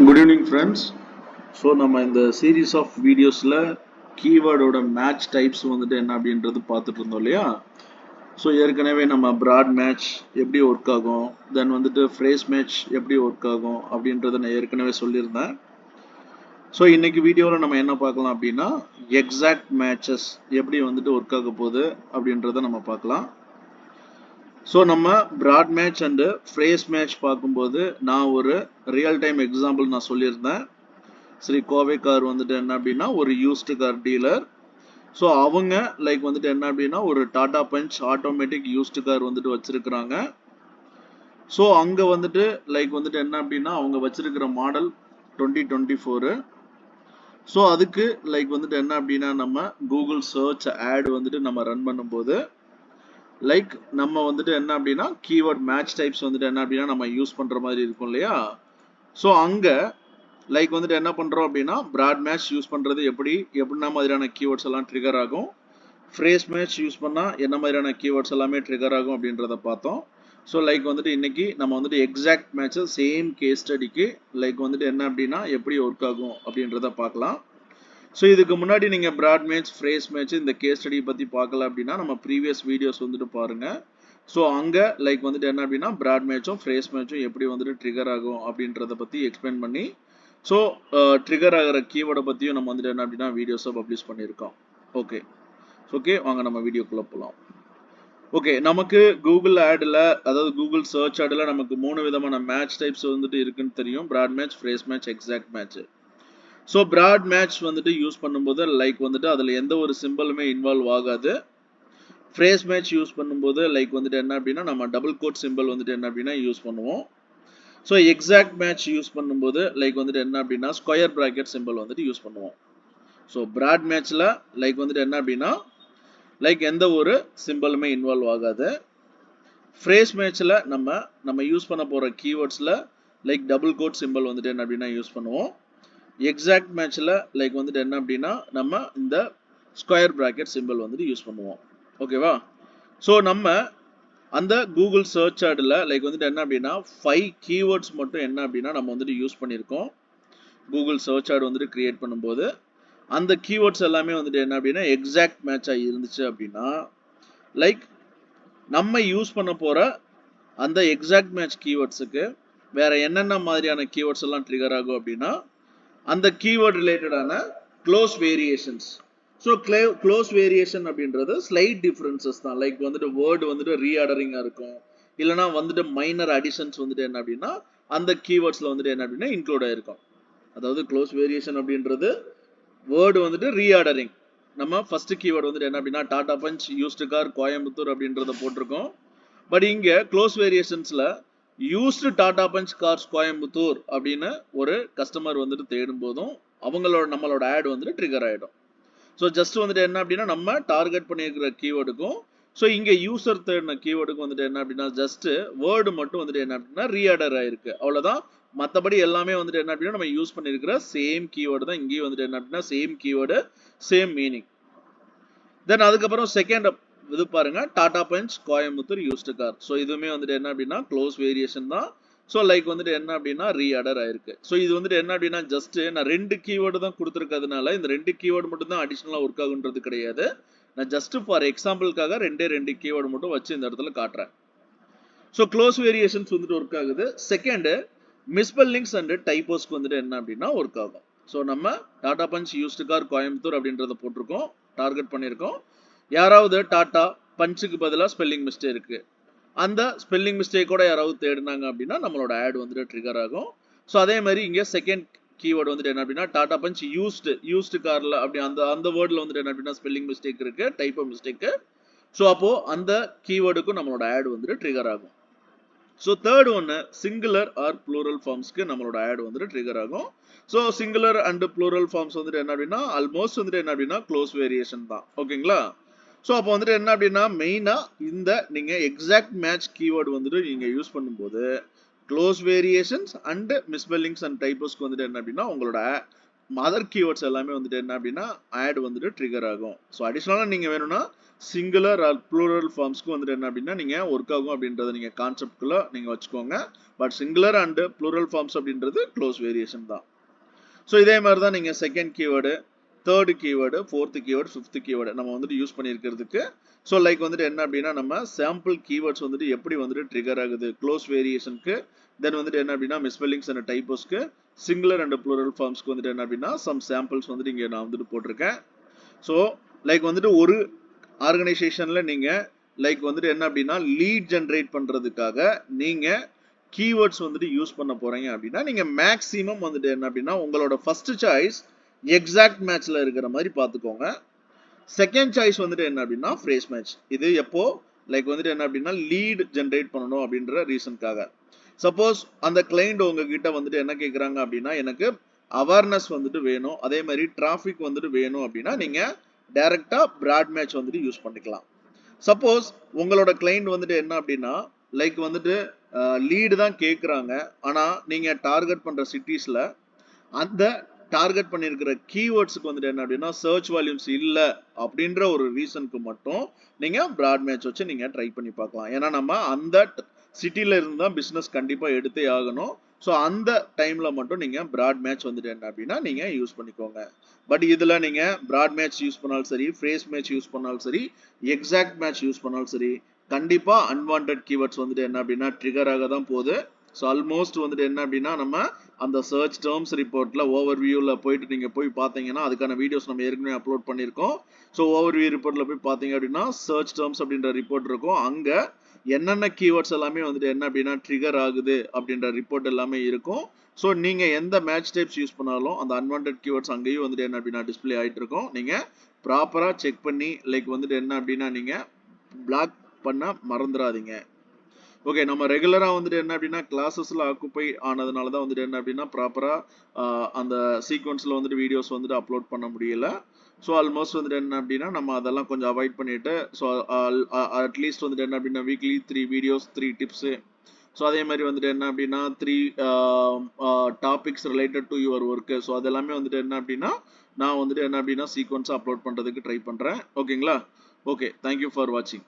Good evening friends. So நம்ம இந்த series of வீடியோஸில் கீவேர்டோட மேட்ச் டைப்ஸ் வந்துட்டு என்ன அப்படின்றது பார்த்துட்டு இருந்தோம் இல்லையா. ஸோ ஏற்கனவே நம்ம ப்ராட் மேட்ச் எப்படி ஒர்க் ஆகும், தென் வந்துட்டு ஃப்ரேஸ் மேட்ச் எப்படி ஒர்க் ஆகும் அப்படின்றத நான் ஏற்கனவே சொல்லியிருந்தேன். ஸோ இன்னைக்கு வீடியோவில் நம்ம என்ன பார்க்கலாம் அப்படின்னா எக்ஸாக்ட் மேட்சஸ் எப்படி வந்துட்டு ஒர்க் ஆக போகுது அப்படின்றத நம்ம பார்க்கலாம். ஸோ நம்ம broad match and phrase match பார்க்கும்போது நான் ஒரு ரியல் டைம் எக்ஸாம்பிள் நான் சொல்லியிருந்தேன். சரி, கோவை கார் வந்துட்டு என்ன அப்படின்னா ஒரு யூஸ்டு கார் டீலர். ஸோ அவங்க லைக் வந்துட்டு என்ன அப்படின்னா ஒரு Tata Punch automatic used car வந்துட்டு வச்சிருக்கிறாங்க. ஸோ அங்கே வந்துட்டு லைக் வந்துட்டு என்ன அப்படின்னா அவங்க வச்சிருக்கிற மாடல் 2024. ஸோ அதுக்கு லைக் வந்துட்டு என்ன அப்படின்னா நம்ம கூகுள் சர்ச் ஆட் வந்துட்டு நம்ம ரன் பண்ணும்போது லைக் நம்ம வந்துட்டு என்ன அப்படின்னா கீவேர்ட் மேட்ச் டைப்ஸ் வந்துட்டு என்ன அப்படின்னா நம்ம யூஸ் பண்ற மாதிரி இருக்கும் இல்லையா. ஸோ அங்க லைக் வந்துட்டு என்ன பண்றோம் அப்படின்னா ப்ராட் மேட்ச் யூஸ் பண்றது எப்படின்னா மாதிரியான கீவேர்ட்ஸ் எல்லாம் ட்ரிகர் ஆகும், ஃப்ரேஸ் மேட்ச் யூஸ் பண்ணா என்ன மாதிரியான கீவேர்ட்ஸ் எல்லாமே ட்ரிகர் ஆகும் அப்படின்றத பார்த்தோம். ஸோ லைக் வந்துட்டு இன்னைக்கு நம்ம வந்துட்டு எக்ஸாக்ட் மேட்ச் சேம் கேஸ் ஸ்டடிக்கு லைக் வந்துட்டு என்ன அப்படின்னா எப்படி ஒர்க் ஆகும் அப்படின்றத பார்க்கலாம். ஸோ இதுக்கு முன்னாடி நீங்கள் ப்ராட் மேட்ச் ஃப்ரேஸ் மேட்ச் இந்த கேஸ் ஸ்டடி பற்றி பார்க்கல அப்படின்னா நம்ம ப்ரீவியஸ் வீடியோஸ் வந்துட்டு பாருங்கள். ஸோ அங்கே லைக் வந்துட்டு என்ன அப்படின்னா ப்ராட் மேட்சும் ஃப்ரேஸ் மேட்சும் எப்படி வந்துட்டு ட்ரிகர் ஆகும் அப்படின்றத பற்றி எக்ஸ்பிளைன் பண்ணி ஸோ ட்ரிகர் ஆகிற கீவேர்டை பற்றியும் நம்ம வந்துட்டு என்ன அப்படின்னா வீடியோஸை பப்ளிஷ் பண்ணியிருக்கோம். ஓகே வாங்க நம்ம வீடியோக்குள்ளே போகலாம். ஓகே, நமக்கு கூகுள் ஆடில் அதாவது கூகுள் சர்ச் ஆடில் நமக்கு 3 விதமான மேட்ச் டைப்ஸ் வந்துட்டு இருக்குன்னு தெரியும். Broad match, phrase match, exact match. So broad match வந்துட்டு யூஸ் பண்ணும்போது லைக் வந்துட்டு அதில் எந்த ஒரு சிம்பிளுமே இன்வால்வ் ஆகாது. ஃப்ரேஸ் மேட்ச் யூஸ் பண்ணும்போது லைக் வந்துட்டு என்ன அப்படின்னா நம்ம டபுள் கோட் சிம்பிள் வந்துட்டு என்ன அப்படின்னா யூஸ் பண்ணுவோம். ஸோ எக்ஸாக்ட் மேட்ச் யூஸ் பண்ணும்போது லைக் வந்துட்டு என்ன அப்படின்னா ஸ்கொயர் ப்ராக்கெட் சிம்பிள் வந்துட்டு யூஸ் பண்ணுவோம். ஸோ ப்ராட் மேட்ச்சில் லைக் வந்துட்டு என்ன அப்படின்னா லைக் எந்த ஒரு சிம்பிளுமே இன்வால்வ் ஆகாது. ஃப்ரேஸ் மேட்ச்சில் நம்ம யூஸ் பண்ண போகிற கீவேர்ட்ஸில் லைக் டபுள் கோட் சிம்பிள் வந்துட்டு என்ன அப்படின்னா யூஸ் பண்ணுவோம். எக்ஸாக்ட் மேட்ச்சில் லைக் வந்துட்டு என்ன அப்படின்னா நம்ம இந்த ஸ்கொயர் ப்ராக்கெட் சிம்பிள் வந்துட்டு யூஸ் பண்ணுவோம். ஓகேவா. ஸோ நம்ம அந்த கூகுள் சர்ச் ஆடில் லைக் வந்துட்டு என்ன அப்படின்னா 5 கீவேர்ட்ஸ் மட்டும் என்ன அப்படின்னா நம்ம வந்துட்டு யூஸ் பண்ணியிருக்கோம். கூகுள் சர்ச் ஆட் வந்துட்டு கிரியேட் பண்ணும்போது அந்த கீவேர்ட்ஸ் எல்லாமே வந்துட்டு என்ன அப்படின்னா எக்ஸாக்ட் மேட்சாக இருந்துச்சு அப்படின்னா லைக் நம்ம யூஸ் பண்ண போகிற அந்த எக்ஸாக்ட் மேட்ச் கீவேர்ட்ஸுக்கு வேற என்னென்ன மாதிரியான கீவேர்ட்ஸ் எல்லாம் ட்ரிகர் ஆகும் அப்படின்னா அந்த கீவேர்ட் ரிலேட்டடான close variations. So close variation அப்படின்றது ஸ்லைட் டிஃப்ரென்சஸ் தான். லைக் வந்துட்டு வேர்டு வந்துட்டு ரீஆர்டரிங்காக இருக்கும், இல்லைனா வந்துட்டு மைனர் அடிஷன்ஸ் வந்துட்டு என்ன அப்படின்னா அந்த கீவேர்ட்ஸில் வந்துட்டு என்ன அப்படின்னா இன்க்ளூட் ஆயிருக்கும். அதாவது க்ளோஸ் வேரியேஷன் அப்படின்றது வேர்டு வந்துட்டு ரீஆர்டரிங். நம்ம ஃபர்ஸ்ட் கீவேர்டு வந்துட்டு என்ன அப்படின்னா Tata Punch used car Coimbatore அப்படின்றத போட்டிருக்கோம். பட் இங்கே க்ளோஸ் வேரியேஷன்ஸில் used Tata Punch cars Coimbatore அப்படின்னு ஒரு கஸ்டமர் வந்துட்டு தேடும் போதும் நம்மளோட ஆட் வந்துட்டு ட்ரிகர் ஆகிடும். ஸோ ஜஸ்ட் வந்துட்டு என்ன அப்படின்னா நம்ம டார்கெட் பண்ணியிருக்கிற கீவேர்டுக்கும் ஸோ இங்கே யூசர் தேடின கீவேர்டுக்கும் வந்துட்டு என்ன அப்படின்னா ஜஸ்ட் வேர்டு மட்டும் வந்துட்டு என்ன அப்படின்னா ரீஆர்டர் ஆயிருக்கு, அவ்வளோதான். மற்றபடி எல்லாமே வந்துட்டு என்ன அப்படின்னா நம்ம யூஸ் பண்ணியிருக்கிற சேம் கீவேர்டு தான் இங்கேயும் வந்துட்டு என்ன அப்படின்னா same keyword same meaning. Then அதுக்கப்புறம் செகண்ட் இது பாருங்க Tata Punch Coimbatore used car. So இதுவுமே வந்துட்டு என்ன அப்படின்னா க்ளோஸ் வேரியேஷன் தான். ஸோ லைக் வந்துட்டு என்ன அப்படின்னா ரீஆர்டர் ஆயிருக்கு. ஸோ இது வந்துட்டு என்ன அப்படின்னா ஜஸ்ட் நான் 2 கீவேர்டு தான் கொடுத்துருக்கிறதுனால இந்த 2 கீவேர்டு மட்டும் தான் அடிஷனலாக ஒர்க் ஆகுன்றது கிடையாது. நான் ஜஸ்ட் ஃபார் எக்ஸாம்பிளுக்காக 2 கீவேர்டு மட்டும் வச்சு இந்த இடத்துல காட்டுறேன். ஸோ க்ளோஸ் வேரியேஷன்ஸ் வந்துட்டு ஒர்க் ஆகுது. செகண்ட் மிஸ்பெல்லிங்ஸ் அண்ட் டைப்போஸ்க்கு வந்துட்டு என்ன அப்படின்னா ஒர்க் ஆகும். ஸோ நம்ம Tata Punch used car Coimbatore அப்படின்றத போட்டிருக்கோம், டார்கெட் பண்ணியிருக்கோம். யாராவது டாடா பஞ்சுக்கு பதிலாக ஸ்பெல்லிங் மிஸ்டேக் இருக்கு, அந்த ஸ்பெல்லிங் மிஸ்டேக்கோட யாராவது தேடினாங்க அப்படின்னா நம்மளோட ஆட் வந்துட்டு ட்ரிகர் ஆகும். ஸோ அதே மாதிரி இங்கே செகண்ட் கீவேர்டு வந்துட்டு என்ன அப்படின்னா டாடா பஞ்ச் யூஸ்டு காரில் அப்படி அந்த வேர்டில் வந்துட்டு என்ன அப்படின்னா ஸ்பெல்லிங் மிஸ்டேக் இருக்கு, டைப்போ மிஸ்டேக்கு. ஸோ அப்போ அந்த கீவேர்டுக்கும் நம்மளோட ஆட் வந்துட்டு ட்ரிகர் ஆகும். ஸோ தேர்ட் ஒன்று சிங்குலர் ஆர் ப்ளூரல் ஃபார்ம்ஸ்க்கு நம்மளோட ஆட் வந்துட்டு ட்ரிகர் ஆகும். So singular and plural forms வந்துட்டு என்ன அப்படின்னா ஆல்மோஸ்ட் வந்துட்டு என்ன அப்படின்னா க்ளோஸ் வேரியேஷன் தான். ஓகேங்களா. ஸோ அப்போ வந்துட்டு என்ன அப்படின்னா மெயினாக இந்த நீங்கள் எக்ஸாக்ட் மேட்ச் கீவேர்டு வந்துட்டு நீங்கள் யூஸ் பண்ணும்போது க்ளோஸ் வேரியேஷன்ஸ் அண்ட் மிஸ்பெல்லிங்ஸ் அண்ட் டைப்போஸ்க்கு வந்துட்டு என்ன அப்படின்னா உங்களோட மதர் கீவேர்ட்ஸ் எல்லாமே வந்துட்டு என்ன அப்படின்னா ஆட் வந்துட்டு ட்ரிகர் ஆகும். ஸோ அடிஷ்னலாக நீங்கள் வேணும்னா சிங்குலர் ஆர் ப்ளூரல் ஃபார்ம்ஸ்க்கு வந்துட்டு என்ன அப்படின்னா நீங்கள் ஒர்க் ஆகும் அப்படின்றத நீங்கள் கான்செப்ட்குள்ளே நீங்கள் வச்சுக்கோங்க. But singular and plural forms அப்படின்றது க்ளோஸ் வேரியேஷன் தான். ஸோ இதே மாதிரி தான் நீங்கள் second keyword, third keyword, fourth keyword, fifth keyword நம்ம வந்துட்டு யூஸ் பண்ணியிருக்கிறதுக்கு. ஸோ லைக் வந்துட்டு என்ன அப்படின்னா நம்ம சாம்பிள் கீவேர்ட்ஸ் வந்துட்டு எப்படி வந்துட்டு ட்ரிகர் ஆகுது க்ளோஸ் வேரியேஷனுக்கு, தென் வந்துட்டு என்ன அப்படின்னா மிஸ்பெல்லிங்ஸ் அண்ட் டைப்போஸ்க்கு, சிங்குலர் அண்ட் ப்ளூரல் ஃபார்ம்ஸ்க்கு வந்துட்டு என்ன அப்படின்னா சம் சாம்பிள்ஸ் வந்துட்டு இங்கே நான் வந்துட்டு போட்டிருக்கேன். ஸோ லைக் வந்துட்டு ஒரு ஆர்கனைசேஷனில் நீங்கள் லைக் வந்துட்டு என்ன அப்படின்னா லீட் ஜென்ரேட் பண்ணுறதுக்காக நீங்கள் கீவேர்ட்ஸ் வந்துட்டு யூஸ் பண்ண போகிறீங்க அப்படின்னா நீங்கள் மேக்ஸிமம் வந்துட்டு என்ன அப்படின்னா உங்களோட ஃபர்ஸ்ட் சாய்ஸ் எக்ஸாக்ட் மேட்ச்சில் இருக்கிற மாதிரி பார்த்துக்கோங்க. செகண்ட் சாய்ஸ் வந்துட்டு என்ன அப்படின்னா ஃப்ரேஸ் மேட்ச். இது எப்போ லைக் வந்துட்டு என்ன அப்படின்னா லீட் ஜென்ரேட் பண்ணணும் அப்படின்ற ரீசனுக்காக. சப்போஸ் அந்த கிளைண்ட் உங்ககிட்ட வந்துட்டு என்ன கேட்குறாங்க அப்படின்னா எனக்கு அவேர்னஸ் வந்துட்டு வேணும், அதே மாதிரி டிராஃபிக் வந்துட்டு வேணும் அப்படின்னா நீங்கள் டைரக்டா பிராட் மேட்ச் வந்துட்டு யூஸ் பண்ணிக்கலாம். சப்போஸ் உங்களோட கிளைண்ட் வந்துட்டு என்ன அப்படின்னா லைக் வந்துட்டு லீடு தான் கேட்குறாங்க, ஆனால் நீங்கள் டார்கெட் பண்ணுற சிட்டிஸில் அந்த டார்கெட் பண்ணியிருக்கிற கீவேர்ட்ஸுக்கு வந்துட்டு என்ன அப்படின்னா சர்ச் வால்யூம்ஸ் இல்லை அப்படின்ற ஒரு ரீசனுக்கு மட்டும் நீங்கள் பிராட் மேட்ச் வச்சு நீங்கள் ட்ரை பண்ணி பார்க்கலாம். ஏன்னா நம்ம அந்த சிட்டியில் இருந்து தான் பிஸ்னஸ் கண்டிப்பாக எடுத்தே ஆகணும். ஸோ அந்த டைமில் மட்டும் நீங்கள் பிராட் மேட்ச் வந்துட்டு என்ன அப்படின்னா நீங்கள் யூஸ் பண்ணிக்கோங்க. பட் இதில் நீங்கள் பிராட் மேட்ச் யூஸ் பண்ணாலும் சரி, ஃப்ரேஸ் மேட்ச் யூஸ் பண்ணாலும் சரி, எக்ஸாக்ட் மேட்ச் யூஸ் பண்ணாலும் சரி, கண்டிப்பாக அன்வான்ட் கீவேர்ட்ஸ் வந்துட்டு என்ன அப்படின்னா ட்ரிகர் ஆக தான் போகுது. ஸோ ஆல்மோஸ்ட் வந்துட்டு என்ன அப்படின்னா நம்ம அந்த சர்ச் டேர்ம்ஸ் ரிப்போர்ட்டில் ஓவர் வியூவில் போயிட்டு நீங்கள் போய் பார்த்தீங்கன்னா அதுக்கான வீடியோஸ் நம்ம ஏற்கனவே அப்லோட் பண்ணியிருக்கோம். ஸோ ஓவர் வியூ ரிப்போர்ட்டில் போய் பார்த்தீங்க அப்படின்னா சர்ச் டேர்ம்ஸ் அப்படின்ற ரிப்போர்ட் இருக்கும். அங்கே என்னென்ன கீவேர்ட்ஸ் எல்லாமே வந்துட்டு என்ன அப்படின்னா ட்ரிகர் ஆகுது அப்படின்ற ரிப்போர்ட் எல்லாமே இருக்கும். ஸோ நீங்கள் எந்த மேட்ச் டைப்ஸ் யூஸ் பண்ணாலும் அந்த அன்வான்ட் கீவேர்ட்ஸ் அங்கேயும் வந்துட்டு என்ன அப்படின்னா டிஸ்பிளே ஆகிட்டு இருக்கும். நீங்கள் ப்ராப்பராக செக் பண்ணி லைக் வந்துட்டு என்ன அப்படின்னா நீங்கள் பிளாக் பண்ண மறந்துடாதீங்க. ஓகே, நம்ம ரெகுலராக வந்துட்டு என்ன அப்படின்னா கிளாஸஸில் ஆக்குப்பை ஆனதுனால தான் வந்துட்டு என்ன அப்படின்னா ப்ராப்பராக அந்த சீக்வன்ஸில் வந்துட்டு வீடியோஸ் வந்துட்டு அப்லோட் பண்ண முடியல. ஸோ ஆல்மோஸ்ட் வந்துட்டு என்ன அப்படின்னா நம்ம அதெல்லாம் கொஞ்சம் அவாய்ட் பண்ணிட்டு ஸோ அட்லீஸ்ட் வந்துட்டு என்ன அப்படின்னா வீக்லி 3 வீடியோஸ், 3 டிப்ஸு, ஸோ அதே மாதிரி வந்துட்டு என்ன அப்படின்னா 3 topics related to your work. So அதெல்லாமே வந்துட்டு என்ன அப்படின்னா நான் வந்துட்டு என்ன அப்படின்னா சீக்வன்ஸாக அப்லோட் பண்ணுறதுக்கு ட்ரை பண்ணுறேன். ஓகேங்களா? ஓகே, தேங்க்யூ ஃபார் வாட்சிங்.